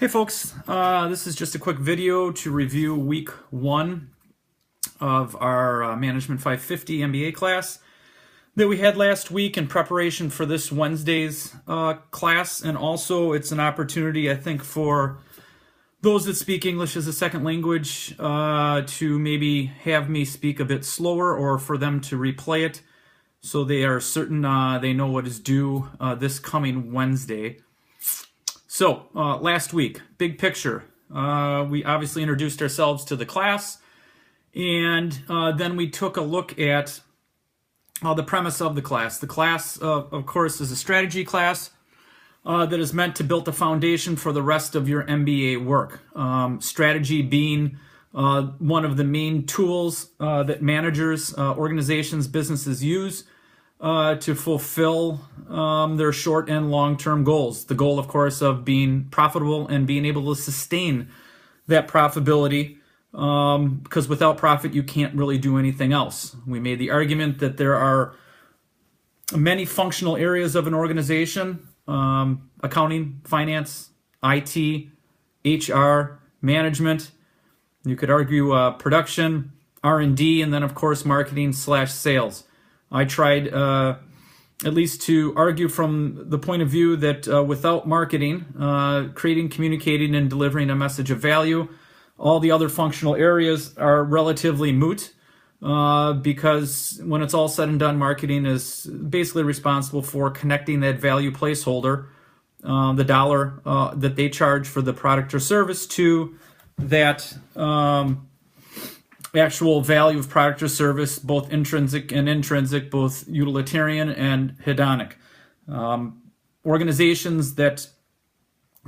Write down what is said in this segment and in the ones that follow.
Hey folks, this is just a quick video to review week 1 of our Management 550 MBA class that we had last week in preparation for this Wednesday's class. And also it's an opportunity, I think, for those that speak English as a second language to maybe have me speak a bit slower, or for them to replay it so they are certain they know what is due this coming Wednesday. So, last week, big picture. We obviously introduced ourselves to the class, and then we took a look at the premise of the class. The class, of course, is a strategy class that is meant to build the foundation for the rest of your MBA work. Strategy being one of the main tools that managers, organizations, businesses use to fulfill their short and long-term goals. The goal, of course, of being profitable and being able to sustain that profitability, because without profit, you can't really do anything else. We made the argument that there are many functional areas of an organization: accounting, finance, IT, HR, management. You could argue production, R&D, and then, of course, marketing/sales. I tried at least to argue from the point of view that without marketing, creating, communicating, and delivering a message of value, all the other functional areas are relatively moot, because when it's all said and done, marketing is basically responsible for connecting that value placeholder, the dollar that they charge for the product or service, to that actual value of product or service, both intrinsic and intrinsic, both utilitarian and hedonic. Organizations that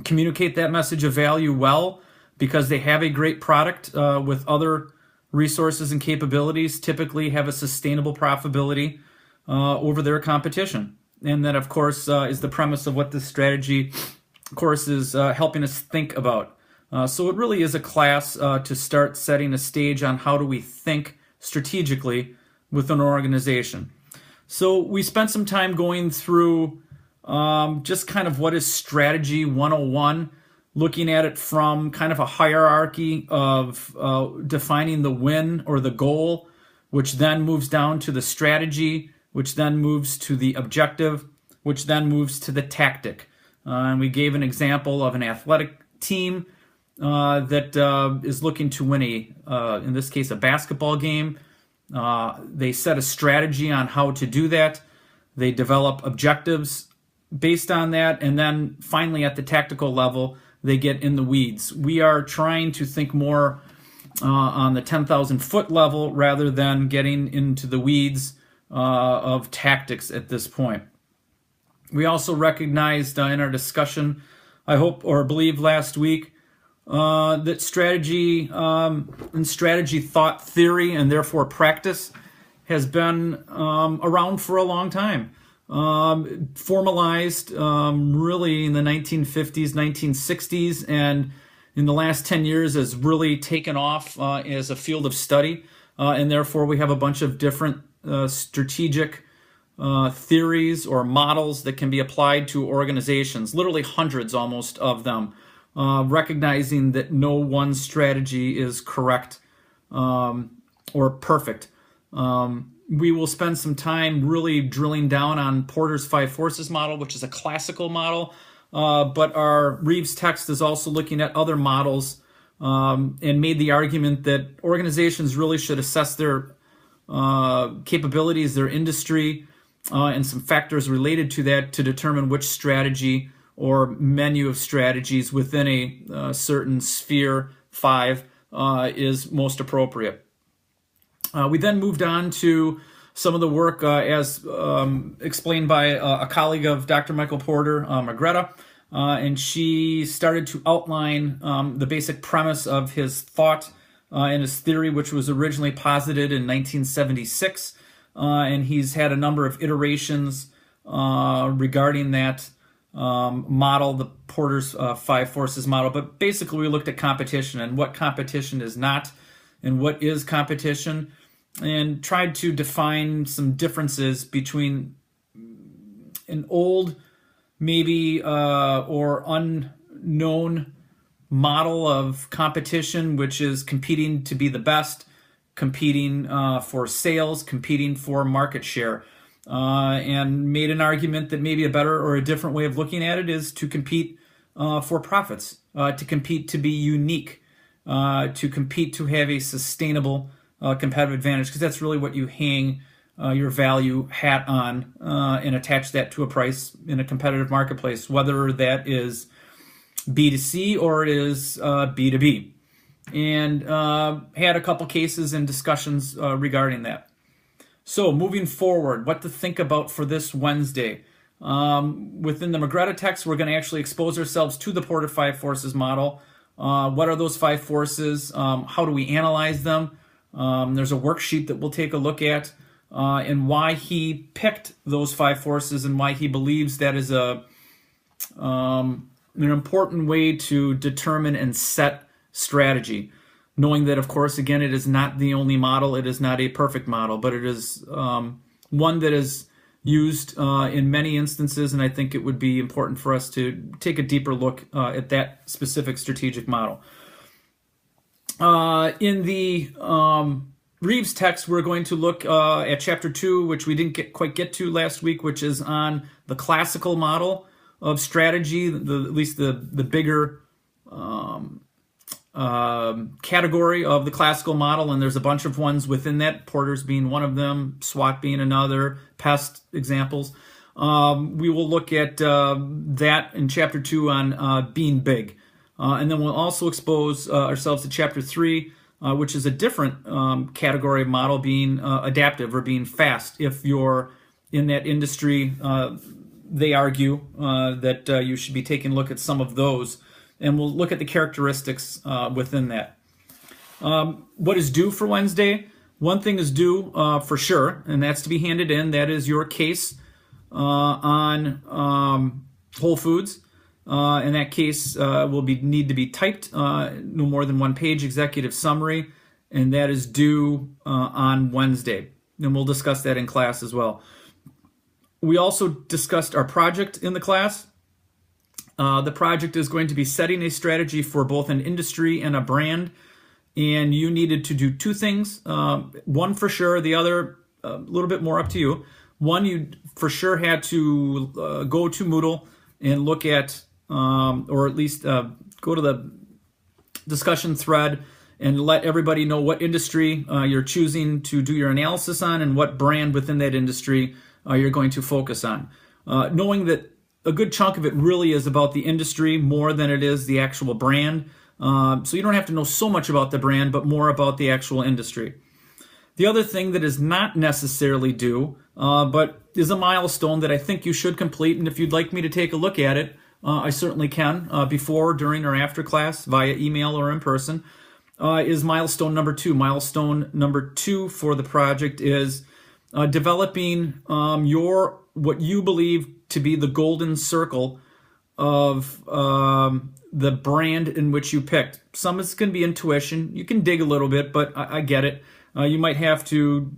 communicate that message of value well, because they have a great product with other resources and capabilities, typically have a sustainable profitability over their competition. And that, of course, is the premise of what this strategy course is helping us think about. So it really is a class to start setting a stage on how do we think strategically with an organization. So we spent some time going through just kind of what is strategy 101, looking at it from kind of a hierarchy of defining the win or the goal, which then moves down to the strategy, which then moves to the objective, which then moves to the tactic. And we gave an example of an athletic team that is looking to win in this case, a basketball game. They set a strategy on how to do that. They develop objectives based on that. And then finally, at the tactical level, they get in the weeds. We are trying to think more on the 10,000 foot level rather than getting into the weeds of tactics at this point. We also recognized in our discussion, I hope or believe last week, that strategy and strategy thought theory, and therefore practice, has been around for a long time. Formalized really in the 1950s, 1960s, and in the last 10 years has really taken off as a field of study. And therefore we have a bunch of different strategic theories or models that can be applied to organizations, literally hundreds almost of them. Recognizing that no one strategy is correct or perfect. We will spend some time really drilling down on Porter's 5 forces model, which is a classical model, but our Reeves text is also looking at other models and made the argument that organizations really should assess their capabilities, their industry, and some factors related to that to determine which strategy or menu of strategies within a certain sphere 5 is most appropriate. We then moved on to some of the work as explained by a colleague of Dr. Michael Porter, Margreta, and she started to outline the basic premise of his thought and his theory, which was originally posited in 1976, and he's had a number of iterations regarding that model, the Porter's 5 forces model. But basically we looked at competition and what competition is not and what is competition, and tried to define some differences between an old maybe or unknown model of competition, which is competing to be the best, competing for sales, competing for market share, and made an argument that maybe a better or a different way of looking at it is to compete for profits, to compete to be unique, to compete to have a sustainable competitive advantage, because that's really what you hang your value hat on and attach that to a price in a competitive marketplace, whether that is B2C or it is B2B. And had a couple cases and discussions regarding that. So moving forward, what to think about for this Wednesday. Within the Magretta text, we're going to actually expose ourselves to the Porter 5 Forces model. What are those 5 forces? How do we analyze them? There's a worksheet that we'll take a look at, and why he picked those 5 forces and why he believes that is an important way to determine and set strategy. Knowing that, of course, again, it is not the only model, it is not a perfect model, but it is one that is used in many instances, and I think it would be important for us to take a deeper look at that specific strategic model. In the Reeves text, we're going to look at Chapter 2, which we didn't quite get to last week, which is on the classical model of strategy, at least the bigger category of the classical model, and there's a bunch of ones within that, Porter's being one of them, SWOT being another, PEST examples. We will look at that in Chapter 2 on being big. And then we'll also expose ourselves to Chapter 3, which is a different category of model, being adaptive or being fast. If you're in that industry, they argue that you should be taking a look at some of those, and we'll look at the characteristics within that. What is due for Wednesday? One thing is due for sure, and that's to be handed in. That is your case on Whole Foods. In that case, will need to be typed, no more than 1 page executive summary, and that is due on Wednesday. And we'll discuss that in class as well. We also discussed our project in the class. The project is going to be setting a strategy for both an industry and a brand, and you needed to do 2 things. One for sure, the other a little bit more up to you. One, you for sure had to go to Moodle and look at, or at least go to the discussion thread and let everybody know what industry you're choosing to do your analysis on and what brand within that industry you're going to focus on. Knowing that a good chunk of it really is about the industry more than it is the actual brand. So you don't have to know so much about the brand, but more about the actual industry. The other thing that is not necessarily due, but is a milestone that I think you should complete, and if you'd like me to take a look at it, I certainly can, before, during, or after class, via email or in person, is milestone number 2. Milestone number 2 for the project is developing what you believe to be the golden circle of the brand in which you picked. Some is going to be intuition. You can dig a little bit, but I get it. You might have to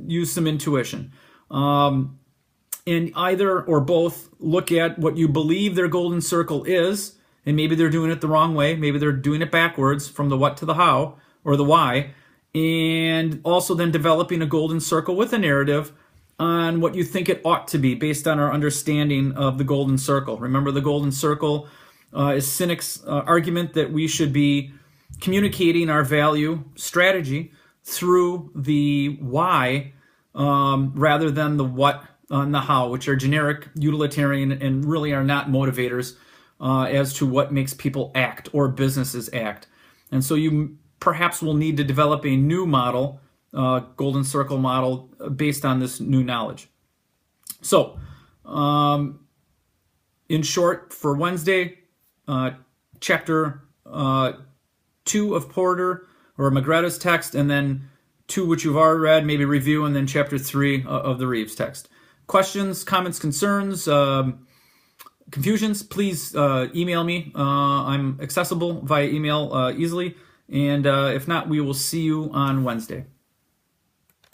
use some intuition. And either or both look at what you believe their golden circle is, and maybe they're doing it the wrong way. Maybe they're doing it backwards from the what to the how, or the why. And also then developing a golden circle with a narrative on what you think it ought to be based on our understanding of the golden circle. Remember, the golden circle is Sinek's argument that we should be communicating our value strategy through the why rather than the what and the how, which are generic, utilitarian, and really are not motivators as to what makes people act or businesses act. And so you perhaps will need to develop a new model, golden circle model, based on this new knowledge. So, in short, for Wednesday, chapter 2 of Porter or Magretta's text, and then 2 which you've already read, maybe review, and then chapter 3 of the Reeves text. Questions, comments, concerns, confusions, please email me. I'm accessible via email easily. And if not, we will see you on Wednesday.